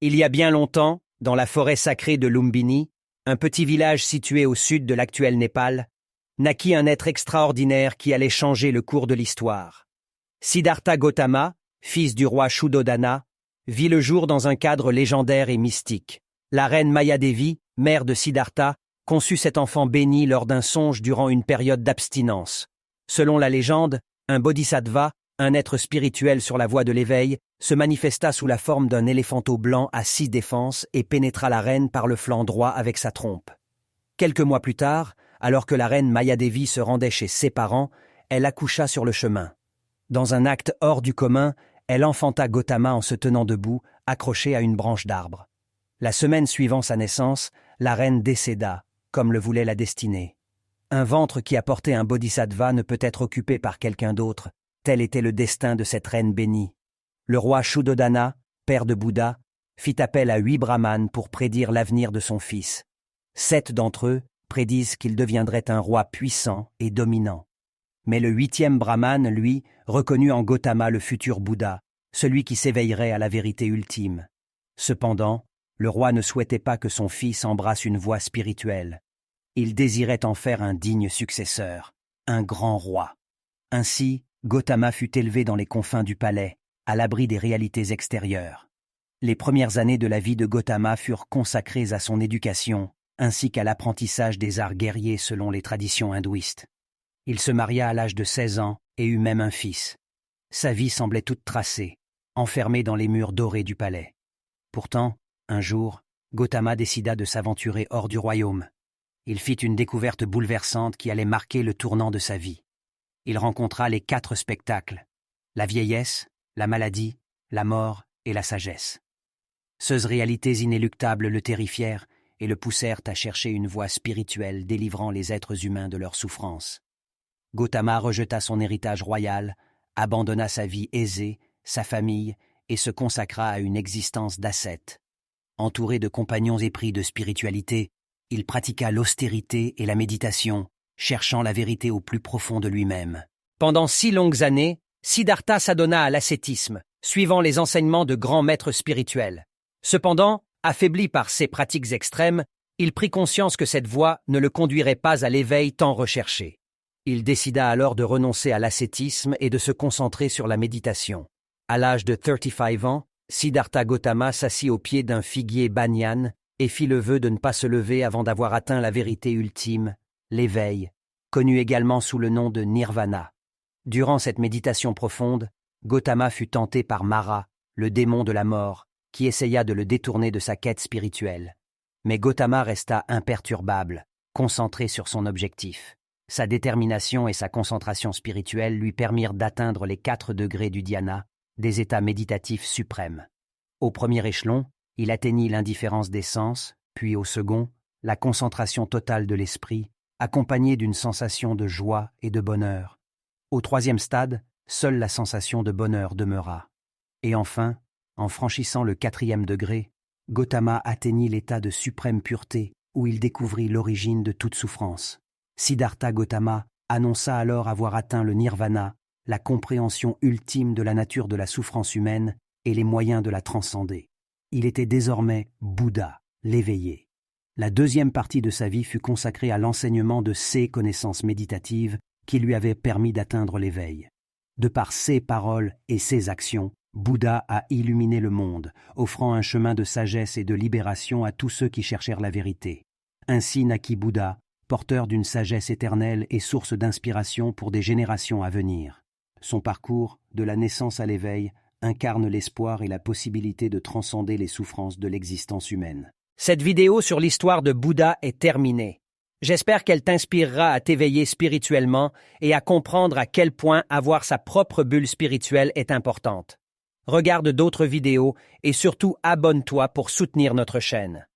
Il y a bien longtemps, dans la forêt sacrée de Lumbini, un petit village situé au sud de l'actuel Népal, naquit un être extraordinaire qui allait changer le cours de l'histoire. Siddhartha Gautama, fils du roi Shuddhodana, vit le jour dans un cadre légendaire et mystique. La reine Mayadevi, mère de Siddhartha, conçut cet enfant béni lors d'un songe durant une période d'abstinence. Selon la légende, un bodhisattva, un être spirituel sur la voie de l'éveil, se manifesta sous la forme d'un éléphanteau blanc à 6 défenses et pénétra la reine par le flanc droit avec sa trompe. Quelques mois plus tard, alors que la reine Mayadevi se rendait chez ses parents, elle accoucha sur le chemin. Dans un acte hors du commun, elle enfanta Gautama en se tenant debout, accroché à une branche d'arbre. La semaine suivant sa naissance, la reine décéda, comme le voulait la destinée. Un ventre qui a porté un bodhisattva ne peut être occupé par quelqu'un d'autre, tel était le destin de cette reine bénie. Le roi Shuddhodana, père de Bouddha, fit appel à 8 brahmanes pour prédire l'avenir de son fils. 7 d'entre eux prédisent qu'il deviendrait un roi puissant et dominant. Mais le 8e brahmane, lui, reconnut en Gautama le futur Bouddha, celui qui s'éveillerait à la vérité ultime. Cependant, le roi ne souhaitait pas que son fils embrasse une voie spirituelle. Il désirait en faire un digne successeur, un grand roi. Ainsi, Gautama fut élevé dans les confins du palais, à l'abri des réalités extérieures. Les premières années de la vie de Gautama furent consacrées à son éducation, ainsi qu'à l'apprentissage des arts guerriers selon les traditions hindouistes. Il se maria à l'âge de 16 ans et eut même un fils. Sa vie semblait toute tracée, enfermée dans les murs dorés du palais. Pourtant, un jour, Gautama décida de s'aventurer hors du royaume. Il fit une découverte bouleversante qui allait marquer le tournant de sa vie. Il rencontra les 4 spectacles, la vieillesse, la maladie, la mort et la sagesse. Ces réalités inéluctables le terrifièrent et le poussèrent à chercher une voie spirituelle délivrant les êtres humains de leurs souffrances. Gautama rejeta son héritage royal, abandonna sa vie aisée, sa famille, et se consacra à une existence d'ascète. Entouré de compagnons épris de spiritualité, il pratiqua l'austérité et la méditation, cherchant la vérité au plus profond de lui-même. Pendant 6 longues années, Siddhartha s'adonna à l'ascétisme, suivant les enseignements de grands maîtres spirituels. Cependant, affaibli par ces pratiques extrêmes, il prit conscience que cette voie ne le conduirait pas à l'éveil tant recherché. Il décida alors de renoncer à l'ascétisme et de se concentrer sur la méditation. À l'âge de 35 ans, Siddhartha Gautama s'assit au pied d'un figuier banyan et fit le vœu de ne pas se lever avant d'avoir atteint la vérité ultime, l'éveil, connu également sous le nom de nirvana. Durant cette méditation profonde, Gautama fut tenté par Mara, le démon de la mort, qui essaya de le détourner de sa quête spirituelle. Mais Gautama resta imperturbable, concentré sur son objectif. Sa détermination et sa concentration spirituelle lui permirent d'atteindre les 4 degrés du dhyana, des états méditatifs suprêmes. Au premier échelon, il atteignit l'indifférence des sens, puis au second, la concentration totale de l'esprit, accompagnée d'une sensation de joie et de bonheur. Au 3e stade, seule la sensation de bonheur demeura. Et enfin, en franchissant le 4e degré, Gautama atteignit l'état de suprême pureté où il découvrit l'origine de toute souffrance. Siddhartha Gautama annonça alors avoir atteint le nirvana, la compréhension ultime de la nature de la souffrance humaine et les moyens de la transcender. Il était désormais Bouddha, l'éveillé. La 2e partie de sa vie fut consacrée à l'enseignement de ces connaissances méditatives qui lui avaient permis d'atteindre l'éveil. De par ses paroles et ses actions, Bouddha a illuminé le monde, offrant un chemin de sagesse et de libération à tous ceux qui cherchèrent la vérité. Ainsi naquit Bouddha, porteur d'une sagesse éternelle et source d'inspiration pour des générations à venir. Son parcours, de la naissance à l'éveil, incarne l'espoir et la possibilité de transcender les souffrances de l'existence humaine. Cette vidéo sur l'histoire de Bouddha est terminée. J'espère qu'elle t'inspirera à t'éveiller spirituellement et à comprendre à quel point avoir sa propre bulle spirituelle est importante. Regarde d'autres vidéos et surtout abonne-toi pour soutenir notre chaîne.